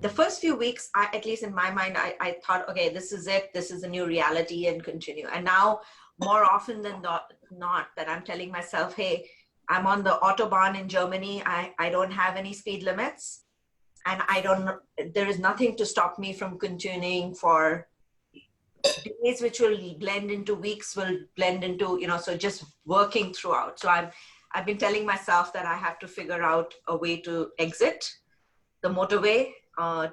the first few weeks, at least in my mind, I thought, okay, this is it. This is a new reality and continue. And now more often than not that I'm telling myself, hey, I'm on the Autobahn in Germany. I don't have any speed limits, and there is nothing to stop me from continuing for days, which will blend into weeks, will blend into, so just working throughout. So I've been telling myself that I have to figure out a way to exit the motorway,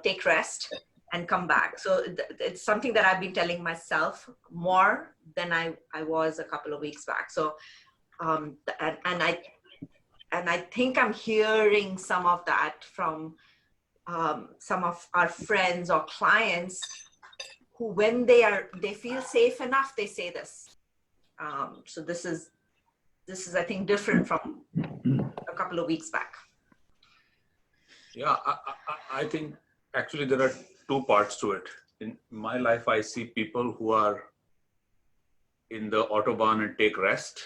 take rest, and come back. So it's something that I've been telling myself more than I was a couple of weeks back. So and I think I'm hearing some of that from some of our friends or clients who, when they feel safe enough, they say this. So this is I think different from a couple of weeks back. Yeah, I think actually there are two parts to it. In my life, I see people who are in the Autobahn and take rest.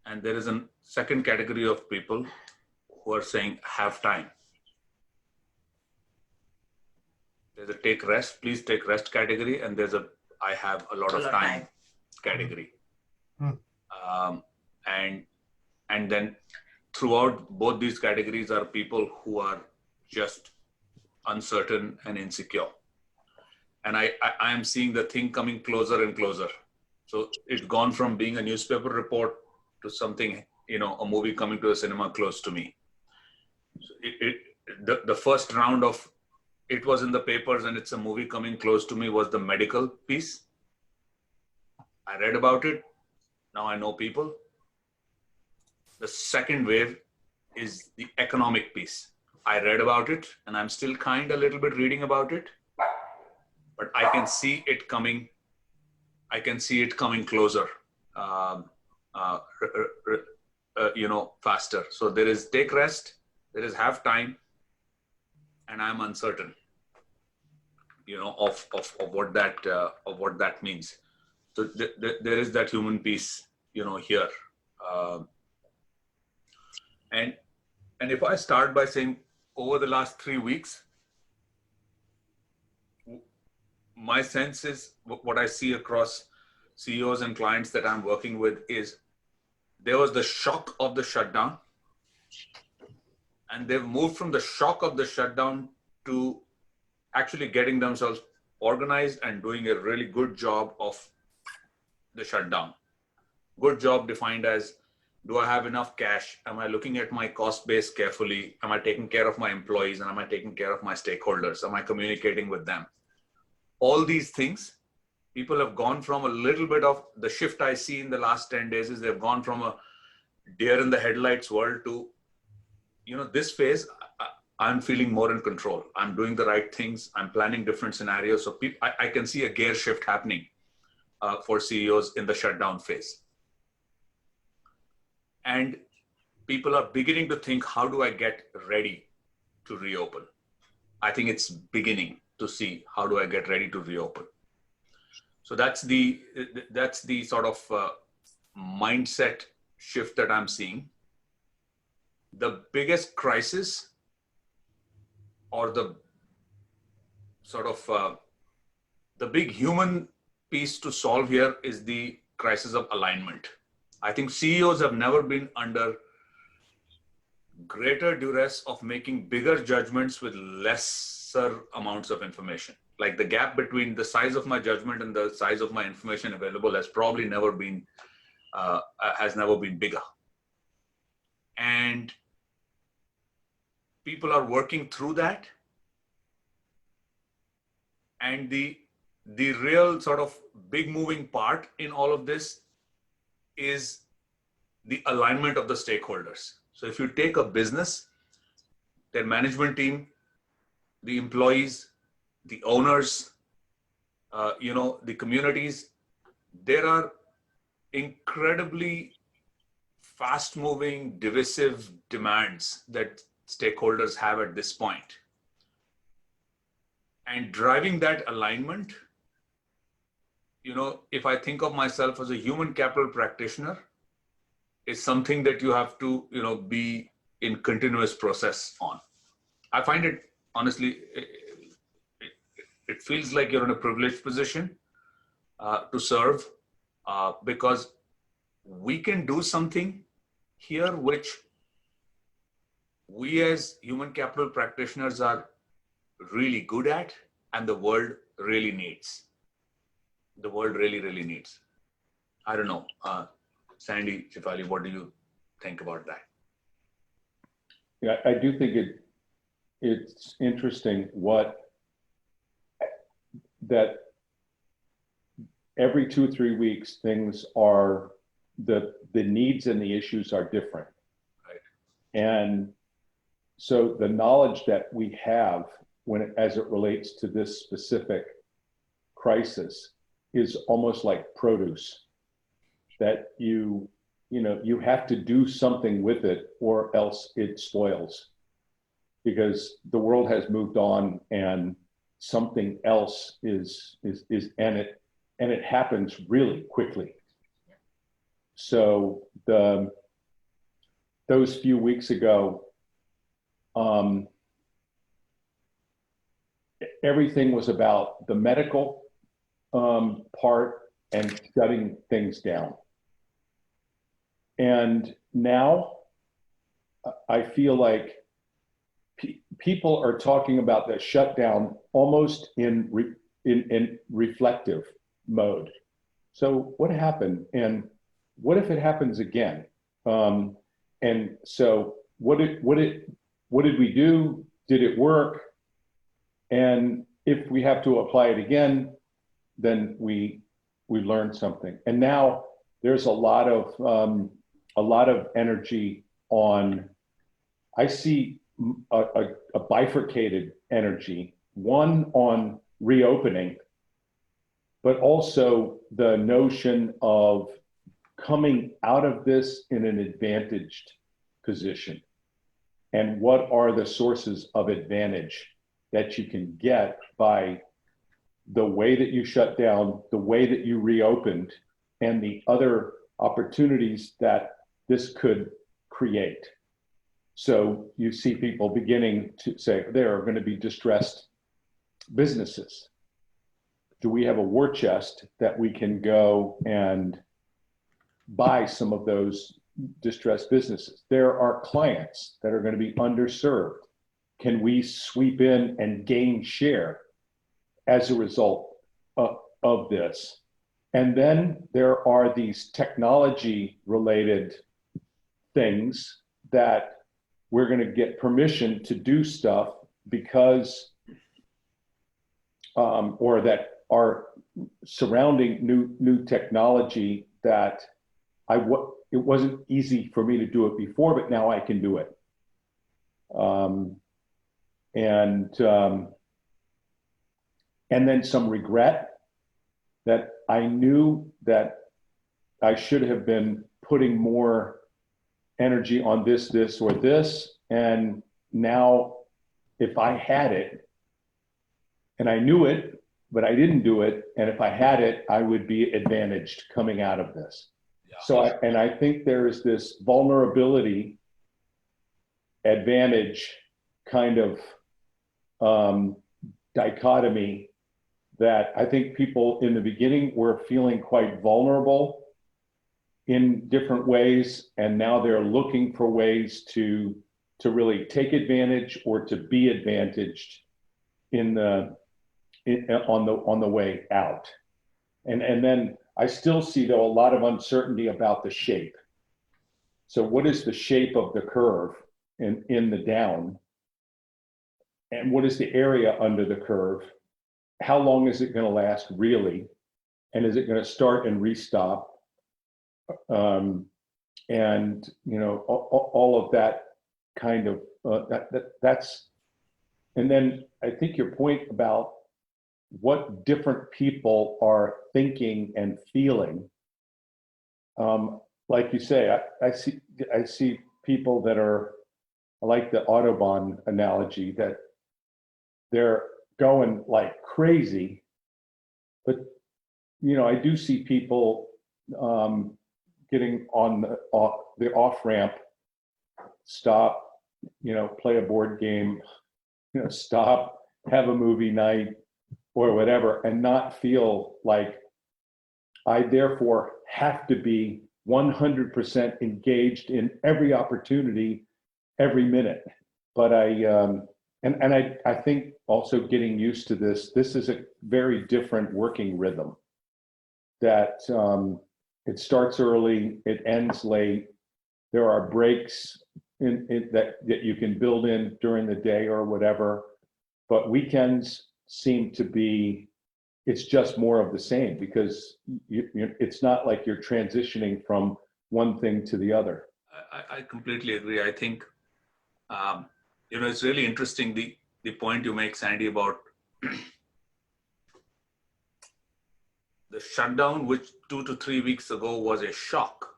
And there is a second category of people who are saying, have time. There's a take rest, please take rest category. And there's a, I have a lot of time category. And then throughout both these categories are people who are just uncertain and insecure. And I am seeing the thing coming closer and closer. So it's gone from being a newspaper report to something, a movie coming to a cinema close to me. So the first round of it was in the papers and it's a movie coming close to me was the medical piece. I read about it. Now I know people. The second wave is the economic piece. I read about it and I'm still kind of a little bit reading about it, but I can see it coming. I can see it coming closer, faster. So there is take rest, there is have time, and I'm uncertain, of what that means. So there is that human piece, here. And if I start by saying over the last 3 weeks, my sense is what I see across CEOs and clients that I'm working with is there was the shock of the shutdown, and they've moved from the shock of the shutdown to actually getting themselves organized and doing a really good job of the shutdown. Good job defined as, do I have enough cash? Am I looking at my cost base carefully? Am I taking care of my employees? And am I taking care of my stakeholders? Am I communicating with them? All these things, people have gone from a little bit of the shift I see in the last 10 days is they've gone from a deer in the headlights world to, this phase, I'm feeling more in control. I'm doing the right things. I'm planning different scenarios. So I can see a gear shift happening for CEOs in the shutdown phase. And people are beginning to think, how do I get ready to reopen? I think it's beginning to see, how do I get ready to reopen? So that's the sort of mindset shift that I'm seeing. The biggest crisis, or the sort of the big human piece to solve here, is the crisis of alignment. I think CEOs have never been under greater duress of making bigger judgments with lesser amounts of information. Like the gap between the size of my judgment and the size of my information available has probably never been bigger. And people are working through that. And the real sort of big moving part in all of this is the alignment of the stakeholders. So if you take a business, their management team, the employees, the owners, the communities, there are incredibly fast-moving, divisive demands that stakeholders have at this point. And driving that alignment, if I think of myself as a human capital practitioner, is something that you have to, be in continuous process on. I find it honestly, it feels like you're in a privileged position to serve because we can do something here which we as human capital practitioners are really good at, and the world really needs. The world really, really needs. I don't know. Sandy Shefali, what do you think about that? Yeah, I do think it's interesting that every 2 or 3 weeks things are the needs and the issues are different. Right. And so the knowledge that we have as it relates to this specific crisis is almost like produce that you have to do something with it or else it spoils, because the world has moved on and something else is and it happens really quickly. So those few weeks ago, everything was about the medical part and shutting things down. And now I feel like people are talking about the shutdown almost in reflective mode. So what happened, and what if it happens again? And so what did we do? Did it work? And if we have to apply it again, then we learned something. And now there's a lot of energy on. I see a bifurcated energy, one on reopening, but also the notion of coming out of this in an advantaged position. And what are the sources of advantage that you can get by the way that you shut down, the way that you reopened, and the other opportunities that this could create. So you see people beginning to say there are going to be distressed businesses. Do we have a war chest that we can go and buy some of those distressed businesses? There are clients that are going to be underserved. Can we sweep in and gain share as a result of this? And then there are these technology related things that we're going to get permission to do stuff because, or that are surrounding new technology that it wasn't easy for me to do it before, but now I can do it. And then some regret that I knew that I should have been putting more energy on this, or this. And now if I had it, and I knew it, but I didn't do it, and if I had it, I would be advantaged coming out of this. Yeah. So I think there's this vulnerability advantage kind of dichotomy that I think people in the beginning were feeling quite vulnerable in different ways, and now they're looking for ways to really take advantage or to be advantaged on the way out. And then I still see though a lot of uncertainty about the shape. So what is the shape of the curve in the down? And what is the area under the curve? How long is it going to last really? And is it going to start and restop? And all of that kind of that's, and then I think your point about what different people are thinking and feeling, like you say, I see people that are, I like the Autobahn analogy, that they're going like crazy, but I do see people getting on the off ramp, stop, play a board game, stop, have a movie night or whatever, and not feel like I therefore have to be 100% engaged in every opportunity every minute. But I think also getting used to this is a very different working rhythm that it starts early, it ends late. There are breaks that you can build in during the day or whatever, but weekends seem to be, it's just more of the same because it's not like you're transitioning from one thing to the other. I completely agree. I think, it's really interesting, the point you make, Sandy, about the shutdown, which 2 to 3 weeks ago was a shock,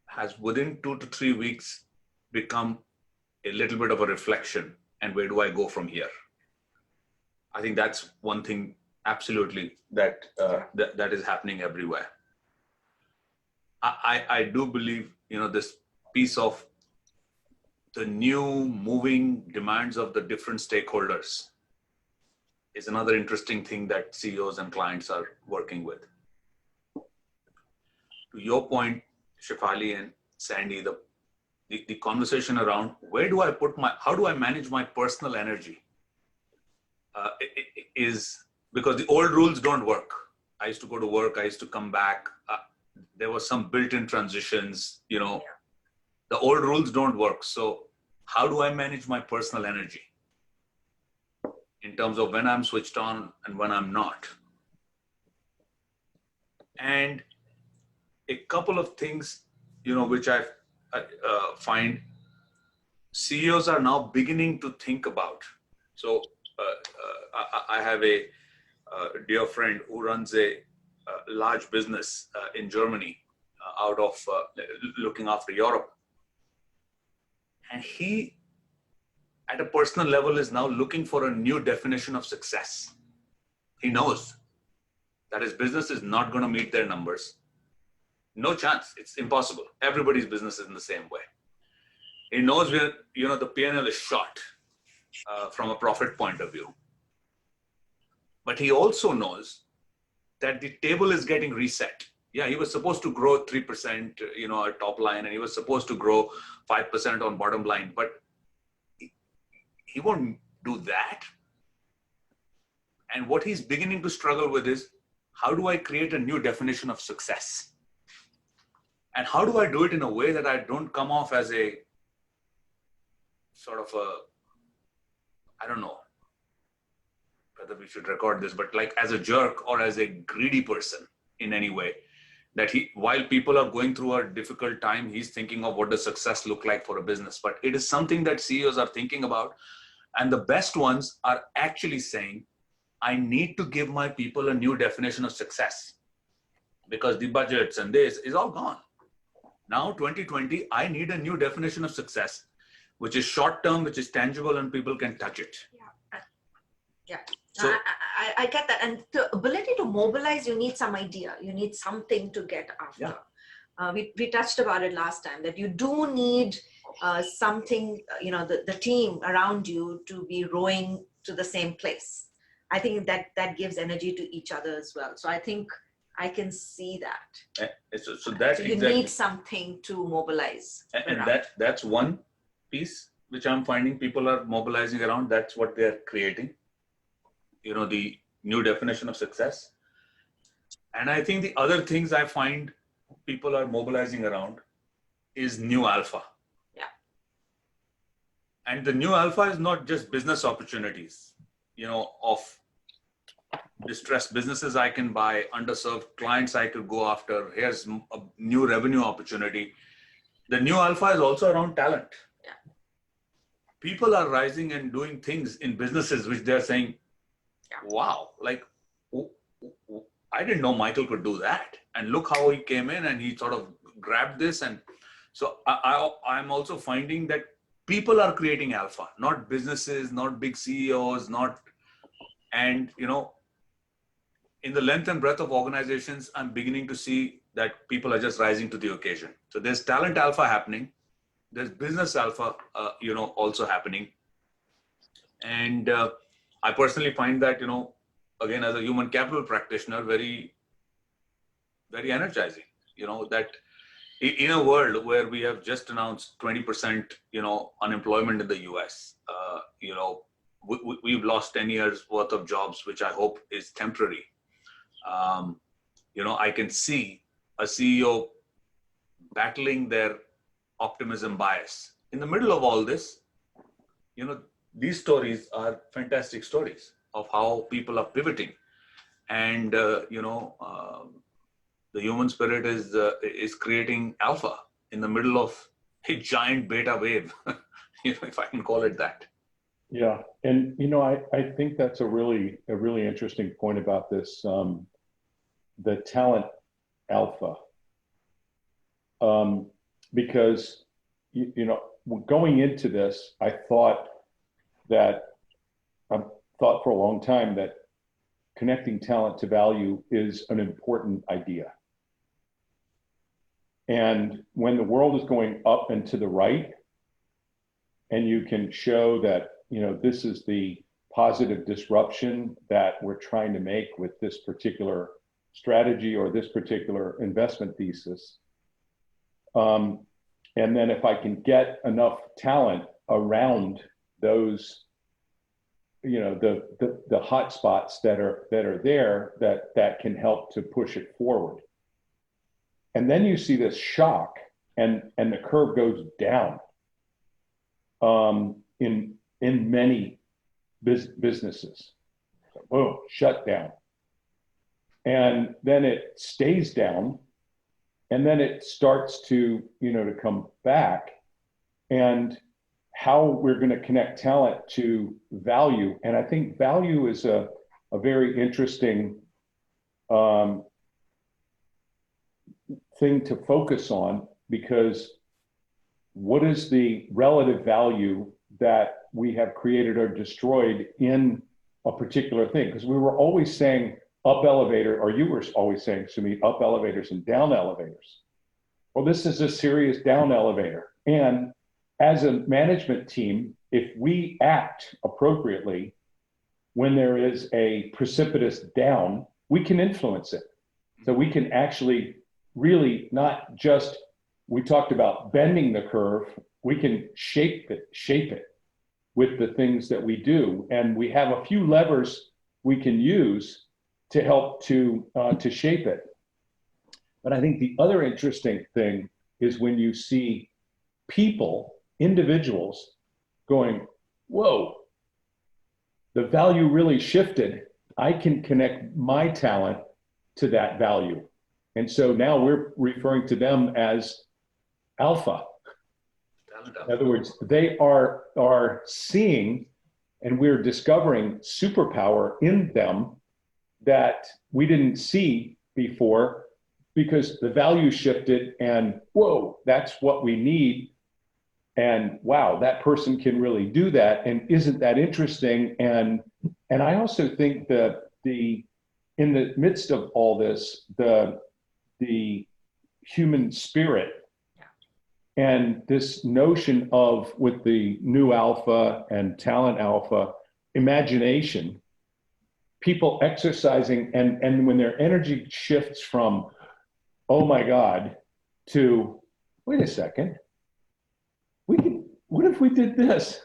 has within 2 to 3 weeks become a little bit of a reflection. And where do I go from here? I think that's one thing absolutely that is happening everywhere. I do believe, this piece of the new moving demands of the different stakeholders is another interesting thing that CEOs and clients are working with. To your point, Shefali and Sandy, the conversation around how do I manage my personal energy is because the old rules don't work. I used to go to work, I used to come back. There were some built-in transitions, the old rules don't work. So how do I manage my personal energy in terms of when I'm switched on and when I'm not? And a couple of things, which I find CEOs are now beginning to think about. So I have a dear friend who runs a large business in Germany out of looking after Europe. And he, at a personal level, is now looking for a new definition of success. He knows that his business is not going to meet their numbers. No chance. It's impossible. Everybody's business is in the same way. He knows where, the P&L is short from a profit point of view. But he also knows that the table is getting reset. Yeah, he was supposed to grow 3%, at top line, and he was supposed to grow 5% on bottom line, but he won't do that. And what he's beginning to struggle with is, how do I create a new definition of success? And how do I do it in a way that I don't come off as a sort of I don't know whether we should record this, but like as a jerk or as a greedy person in any way, that while people are going through a difficult time, he's thinking of what does success look like for a business. But it is something that CEOs are thinking about. And the best ones are actually saying, I need to give my people a new definition of success because the budgets and this is all gone. Now, 2020, I need a new definition of success, which is short term, which is tangible, and people can touch it. Yeah. So, I get that. And the ability to mobilize, you need some idea. You need something to get after. Yeah. We touched about it last time, that you do need something, the team around you to be rowing to the same place. I think that gives energy to each other as well. So I think I can see that. So you need something to mobilize. And that's one piece which I'm finding people are mobilizing around. That's what they're creating. The new definition of success. And I think the other things I find people are mobilizing around is new alpha. Yeah. And the new alpha is not just business opportunities, of distressed businesses I can buy, underserved clients I could go after. Here's a new revenue opportunity. The new alpha is also around talent. Yeah. People are rising and doing things in businesses which they're saying, wow, like, I didn't know Michael could do that. And look how he came in and he sort of grabbed this. And so I'm also finding that people are creating alpha, not businesses, not big CEOs, and in the length and breadth of organizations, I'm beginning to see that people are just rising to the occasion. So there's talent alpha happening. There's business alpha, also happening. And I personally find that, again, as a human capital practitioner, very, very energizing, that in a world where we have just announced 20%, unemployment in the US, we've lost 10 years worth of jobs, which I hope is temporary. I can see a CEO battling their optimism bias. In the middle of all this, these stories are fantastic stories of how people are pivoting. And, the human spirit is creating alpha in the middle of a giant beta wave, if I can call it that. Yeah, and I think that's a really interesting point about this, the talent alpha, because going into this, I thought for a long time that connecting talent to value is an important idea. And when the world is going up and to the right, and you can show that, this is the positive disruption that we're trying to make with this particular strategy or this particular investment thesis. And then if I can get enough talent around those, the hot spots that are there that can help to push it forward. And then you see this shock and the curve goes down in many businesses. So, boom, shut down. And then it stays down, and then it starts to come back. And how we're going to connect talent to value. And I think value is a very interesting thing to focus on, because what is the relative value that we have created or destroyed in a particular thing? Because we were always saying up elevator, or you were always saying, Sumit, up elevators and down elevators. Well, this is a serious down elevator. And as a management team, if we act appropriately when there is a precipitous down, we can influence it. So we can actually really not just, we talked about bending the curve, we can shape it with the things that we do. And we have a few levers we can use to help to shape it. But I think the other interesting thing is when you see people, individuals going, whoa, the value really shifted. I can connect my talent to that value. And so now we're referring to them as alpha. In other words, they are seeing, and we're discovering superpower in them that we didn't see before, because the value shifted and whoa, that's what we need. And wow, that person can really do that. And isn't that interesting? And I also think that in the midst of all this, the human spirit and this notion of, with the new alpha and talent alpha, imagination, people exercising, and when their energy shifts from, oh my God, to, wait a second, what if we did this?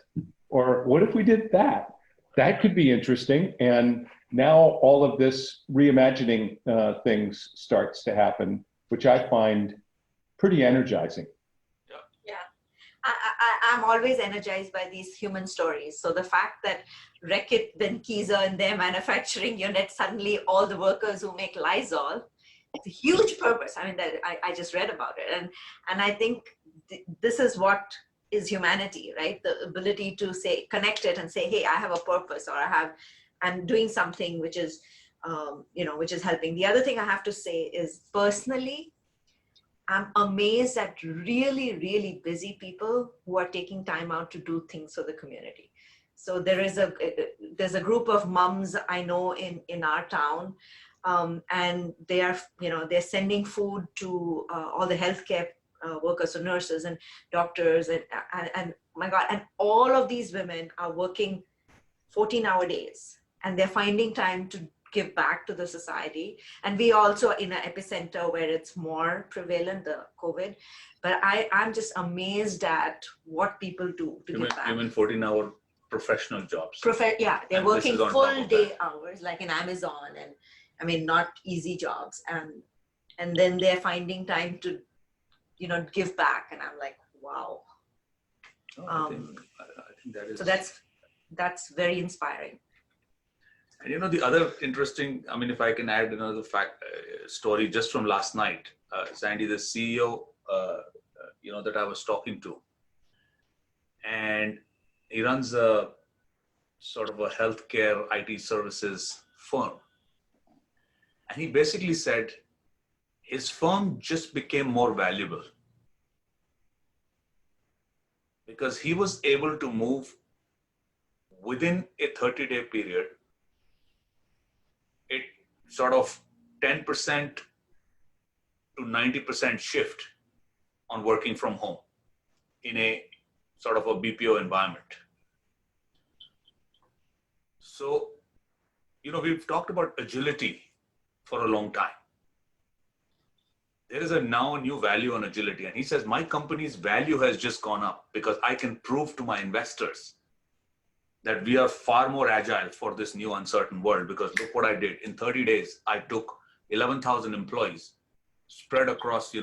Or what if we did that? That could be interesting. And now all of this reimagining things starts to happen, which I find pretty energizing. Yeah, I'm always energized by these human stories. So the fact that Reckitt Benckiser and their manufacturing unit, suddenly all the workers who make Lysol, it's a huge purpose. I mean, that I just read about it. And I think this is what is humanity, right? The ability to say, connect it and say, hey, I have a purpose, or I'm doing something which is, which is helping. The other thing I have to say is, personally, I'm amazed at really, really busy people who are taking time out to do things for the community. So there's a group of moms I know in our town, and they're sending food to all the healthcare workers, so nurses and doctors, and my God, and all of these women are working 14-hour days, and they're finding time to give back to the society. And we also in an epicenter where it's more prevalent, the COVID. But I'm just amazed at what people do to give back. Even 14-hour professional jobs. Yeah, they're And working this is on full top of day that. hours, like in Amazon, and I mean, not easy jobs. And then they're finding time to, give back. And I'm like, wow. Oh, I think that is. So that's very inspiring. And the other interesting, I mean, if I can add another story just from last night, Sandy, the CEO, that I was talking to, and he runs a sort of a healthcare IT services firm. And he basically said his firm just became more valuable because he was able to move within a 30-day period, it sort of 10% to 90% shift on working from home in a sort of a BPO environment. So, we've talked about agility for a long time. There is now a new value on agility. And he says, my company's value has just gone up because I can prove to my investors that we are far more agile for this new uncertain world. Because look what I did. In 30 days, I took 11,000 employees spread across,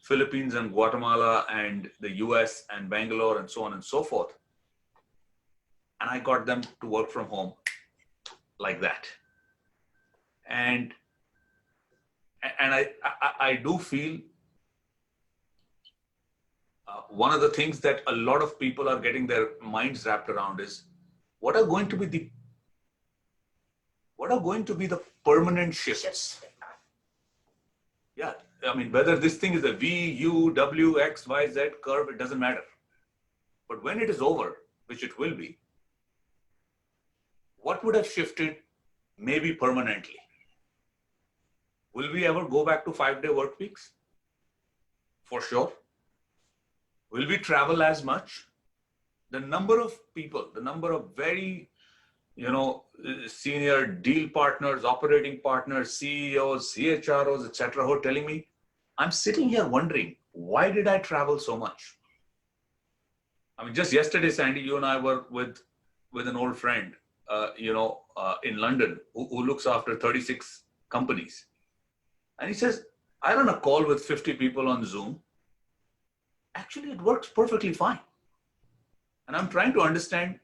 Philippines and Guatemala and the US and Bangalore and so on and so forth. And I got them to work from home like that. And I do feel one of the things that a lot of people are getting their minds wrapped around is what are going to be the permanent shifts? Yeah, I mean, whether this thing is a V, U, W, X, Y, Z curve, it doesn't matter. But when it is over, which it will be, what would have shifted maybe permanently? Will we ever go back to 5-day work weeks? For sure. Will we travel as much? The number of people, the number of very, senior deal partners, operating partners, CEOs, CHROs, etc., who are telling me, I'm sitting here wondering, why did I travel so much? I mean, just yesterday, Sandy, you and I were with an old friend, in London, who looks after 36 companies. And he says, I run a call with 50 people on Zoom. Actually, it works perfectly fine. And I'm trying to understand,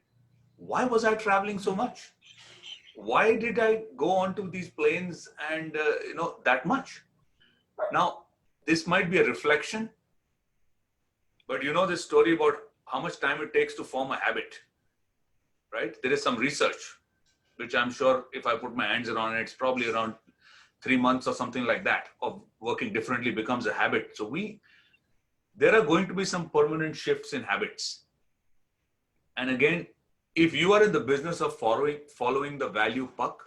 why was I traveling so much? Why did I go onto these planes and, that much? Now, this might be a reflection, but this story about how much time it takes to form a habit, right? There is some research, which I'm sure if I put my hands around it, it's probably around 3 months or something like that of working differently becomes a habit. So there are going to be some permanent shifts in habits. And again, if you are in the business of following the value puck,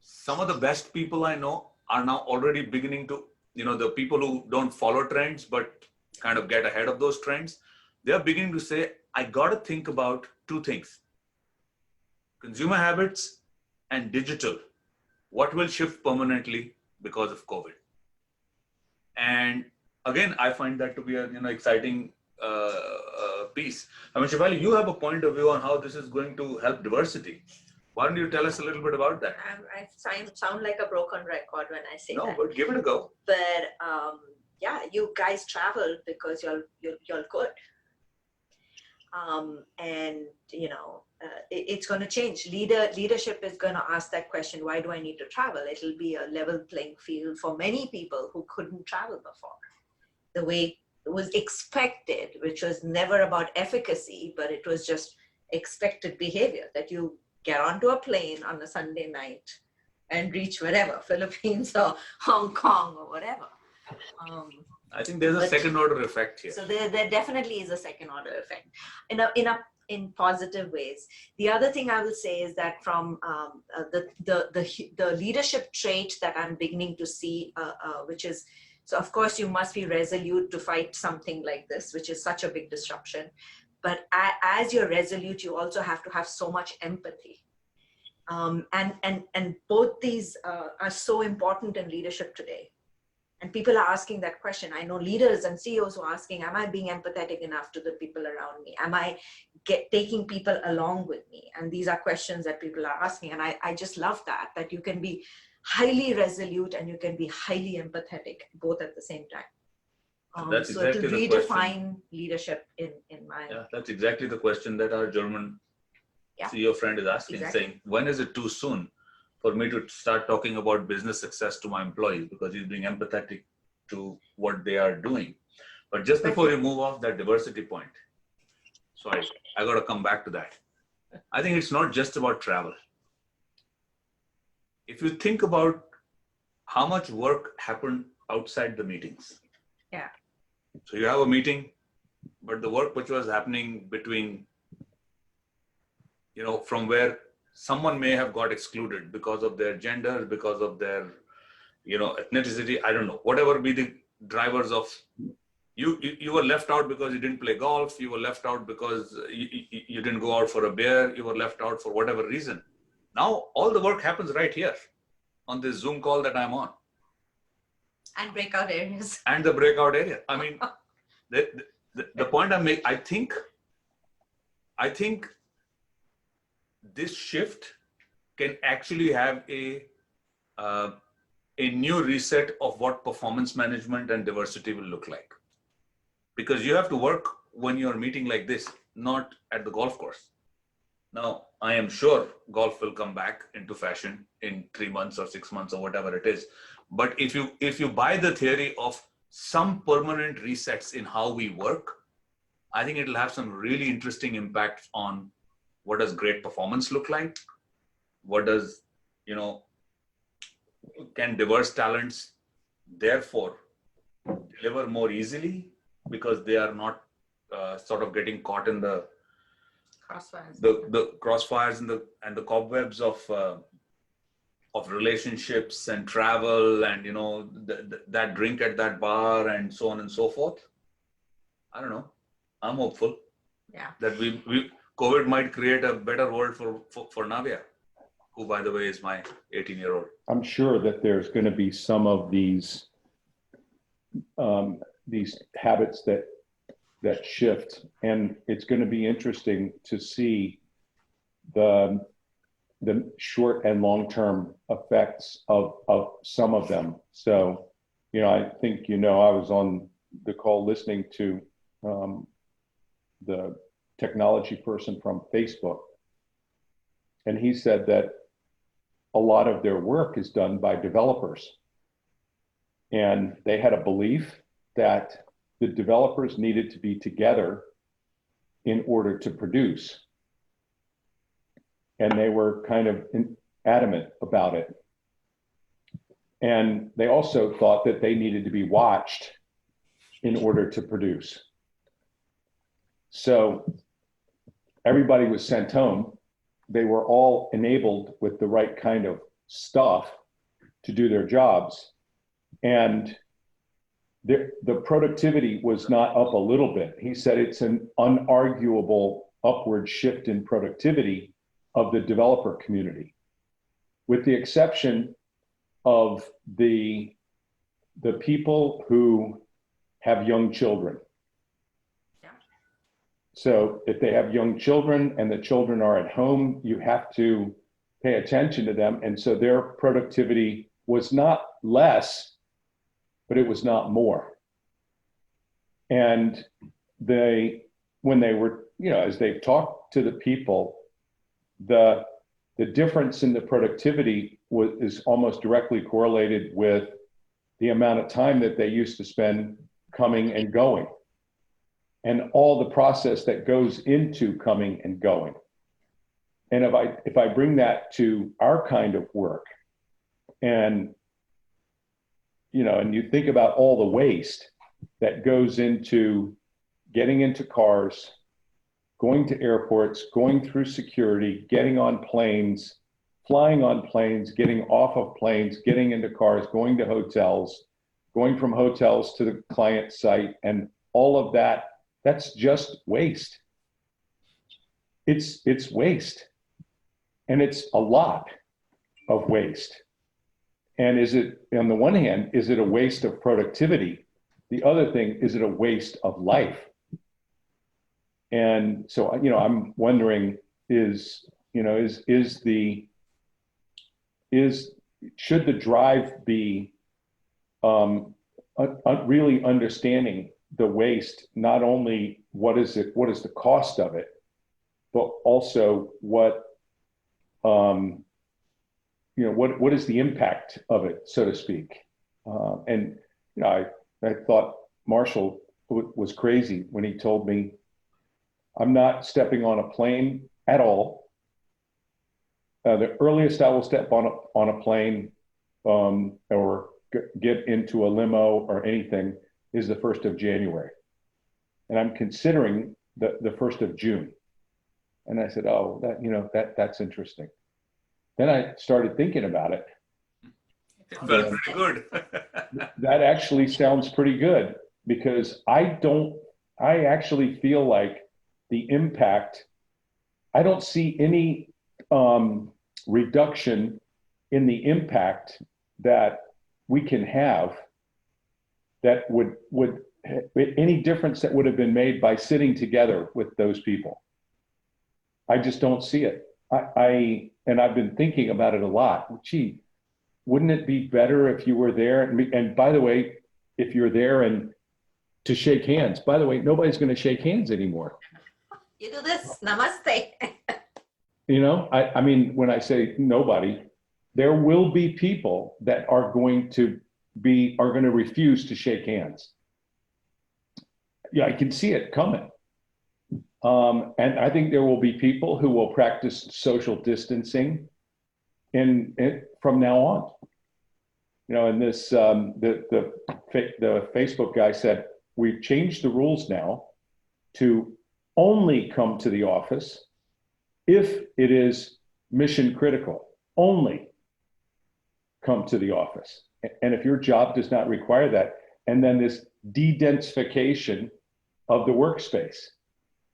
some of the best people I know are now already beginning to, the people who don't follow trends, but kind of get ahead of those trends, they're beginning to say, I got to think about two things: consumer habits and digital. What will shift permanently because of COVID? And again, I find that to be an exciting piece. I mean, Shefali, you have a point of view on how this is going to help diversity. Why don't you tell us a little bit about that? I sound like a broken record when I say that. No, but give it a go. But yeah, you guys travel because you're good. And it's going to change. Leadership is going to ask that question, why do I need to travel? It'll be a level playing field for many people who couldn't travel before. The way it was expected, which was never about efficacy, but it was just expected behavior, that you get onto a plane on a Sunday night and reach wherever, Philippines or Hong Kong or whatever. I think there's a second order effect here. So there definitely is a second order effect in positive ways. The other thing I will say is that from the leadership trait that I'm beginning to see, which is, so of course you must be resolute to fight something like this, which is such a big disruption. But as you're resolute, you also have to have so much empathy. And both these are so important in leadership today. And people are asking that question. I know leaders and CEOs who are asking, am I being empathetic enough to the people around me? Am I taking people along with me? And these are questions that people are asking. And I just love that you can be highly resolute and you can be highly empathetic, both at the same time. That's so exactly to the redefine question. Leadership in my... Yeah, that's exactly the question that our German Yeah. CEO friend is asking, Exactly. saying, when is it too soon for me to start talking about business success to my employees, because he's being empathetic to what they are doing. But just before you move off that diversity point, sorry, I got to come back to that. I think it's not just about travel. If you think about how much work happened outside the meetings. Yeah. So you have a meeting, but the work which was happening between, from where someone may have got excluded because of their gender, because of their, ethnicity, I don't know, whatever be the drivers of, you were left out because you didn't play golf, you were left out because you didn't go out for a beer, you were left out for whatever reason. Now all the work happens right here on this Zoom call that I'm on. And breakout areas. And the breakout area. I mean, the point I make, I think this shift can actually have a new reset of what performance management and diversity will look like. Because you have to work when you're meeting like this, not at the golf course. Now, I am sure golf will come back into fashion in 3 months or 6 months or whatever it is. But if you buy the theory of some permanent resets in how we work, I think it'll have some really interesting impacts on what does great performance look like? What does, can diverse talents therefore deliver more easily because they are not sort of getting caught in the Crossfires. The crossfires and the cobwebs of relationships and travel and that drink at that bar and so on and so forth. I don't know. I'm hopeful. Yeah. That we COVID might create a better world for Navya, who by the way is my 18-year-old. I'm sure that there's going to be some of these habits that shift, and it's going to be interesting to see the short and long-term effects of some of them. So, I think, I was on the call listening to the technology person from Facebook, and he said that a lot of their work is done by developers, and they had a belief that the developers needed to be together in order to produce. And they were kind of adamant about it. And they also thought that they needed to be watched in order to produce. So everybody was sent home. They were all enabled with the right kind of stuff to do their jobs. And the productivity was not up a little bit. He said it's an unarguable upward shift in productivity of the developer community, with the exception of the people who have young children. Yeah. So if they have young children and the children are at home, you have to pay attention to them. And so their productivity was not less, but it was not more. And when they were, as they've talked to the people, the difference in the productivity is almost directly correlated with the amount of time that they used to spend coming and going, and all the process that goes into coming and going. And if I bring that to our kind of work, and and you think about all the waste that goes into getting into cars, going to airports, going through security, getting on planes, flying on planes, getting off of planes, getting into cars, going to hotels, going from hotels to the client site, and all of that, that's just waste. it's waste, and it's a lot of waste. And is it, on the one hand, is it a waste of productivity? The other thing, is it a waste of life? And so, I'm wondering, should the drive be really understanding the waste, not only what is the cost of it, but also what is the impact of it, so to speak. And I thought Marshall was crazy when he told me, I'm not stepping on a plane at all. The earliest I will step on a plane or get into a limo or anything is the 1st of January. And I'm considering the 1st of June. And I said, oh, that's interesting. Then I started thinking about it. It felt pretty good. That actually sounds pretty good, because I actually feel like the impact, I don't see any reduction in the impact that we can have that would any difference that would have been made by sitting together with those people. I just don't see it. And I've been thinking about it a lot. Gee, wouldn't it be better if you were there? And by the way, if you're there and to shake hands, by the way, nobody's going to shake hands anymore. You do this, namaste. I mean, when I say nobody, there will be people that are going to refuse to shake hands. Yeah, I can see it coming. And I think there will be people who will practice social distancing from now on. And this, the Facebook guy said, we've changed the rules now to only come to the office if it is mission critical. Only come to the office. And if your job does not require that, and then this de-densification of the workspace.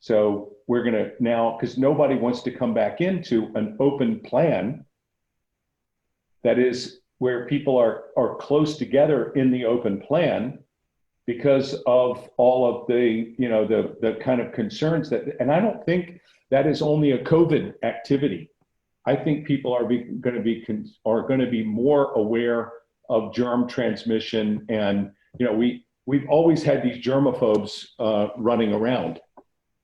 So we're going to now, because nobody wants to come back into an open plan that is where people are close together in the open plan, because of all of the, the kind of concerns and I don't think that is only a COVID activity. I think people are going to be more aware of germ transmission, and we've always had these germaphobes running around.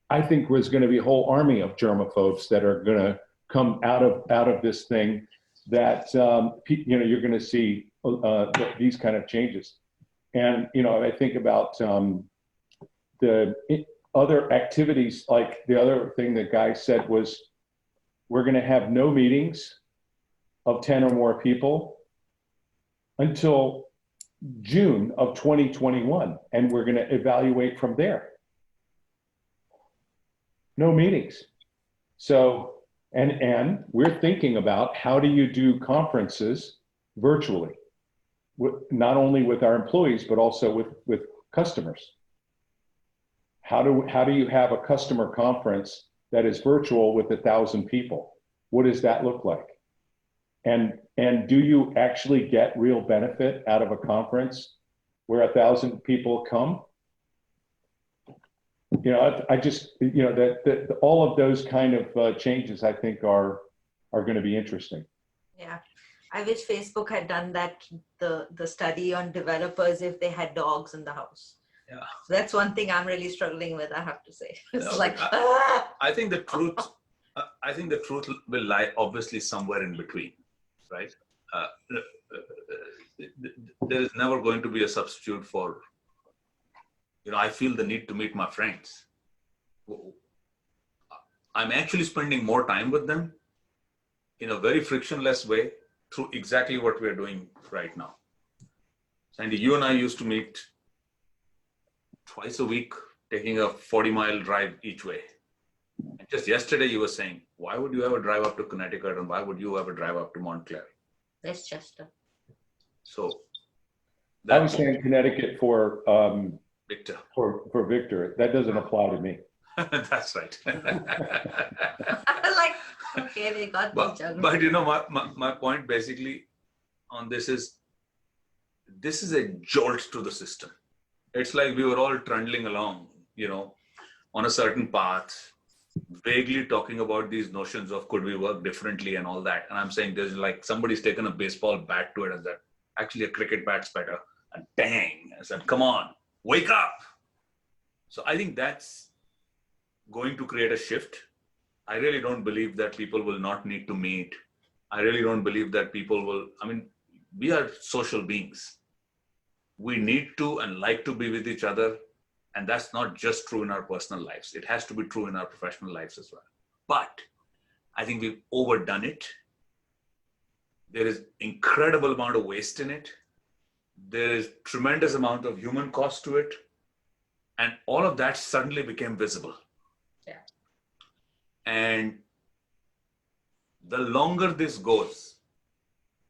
I think there's going to be a whole army of germaphobes that are going to come out of this thing. That you're going to see these kind of changes, and I think about the other activities. Like the other thing the guy said was, we're going to have no meetings of 10 or more people until June of 2021, and we're going to evaluate from there. No meetings. So, and we're thinking about, how do you do conferences virtually, not only with our employees, but also with customers? How do you have a customer conference that is virtual with 1,000 people? What does that look like? And do you actually get real benefit out of a conference where 1,000 people come? I just, that all of those kind of changes, I think, are going to be interesting. Yeah, I wish Facebook had done that, the study on developers if they had dogs in the house. Yeah, so that's one thing I'm really struggling with, I have to say. It's I think the truth will lie obviously somewhere in between, right? There is never going to be a substitute for, I feel the need to meet my friends. I'm actually spending more time with them in a very frictionless way through exactly what we're doing right now. Sandy, you and I used to meet twice a week, taking a 40-mile drive each way. And just yesterday you were saying, why would you ever drive up to Connecticut, and why would you ever drive up to Montclair? Westchester. So I was saying Connecticut for Victor. For Victor. That doesn't apply to me. That's right. Like, okay, we got the geography. But you know, my point basically on this is a jolt to the system. It's like we were all trundling along, you know, on a certain path, vaguely talking about these notions of could we work differently and all that. And I'm saying there's like somebody's taken a baseball bat to it and said, actually a cricket bat's better. And bang, I said, come on, wake up. So I think that's going to create a shift. I really don't believe that people will not need to meet. I really don't believe that people will, I mean, we are social beings. We need to and like to be with each other. And that's not just true in our personal lives. It has to be true in our professional lives as well. But I think we've overdone it. There is incredible amount of waste in it. There is tremendous amount of human cost to it. And all of that suddenly became visible. Yeah. And the longer this goes,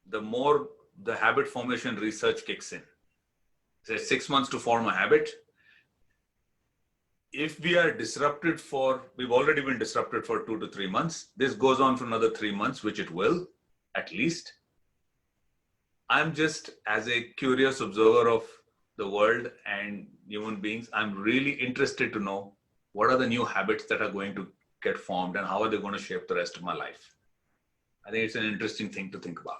the more the habit formation research kicks in. It says 6 months to form a habit. If we are disrupted we've already been disrupted for 2 to 3 months. This goes on for another 3 months, which it will, at least. I'm just, as a curious observer of the world and human beings, I'm really interested to know what are the new habits that are going to get formed and how are they going to shape the rest of my life. I think it's an interesting thing to think about.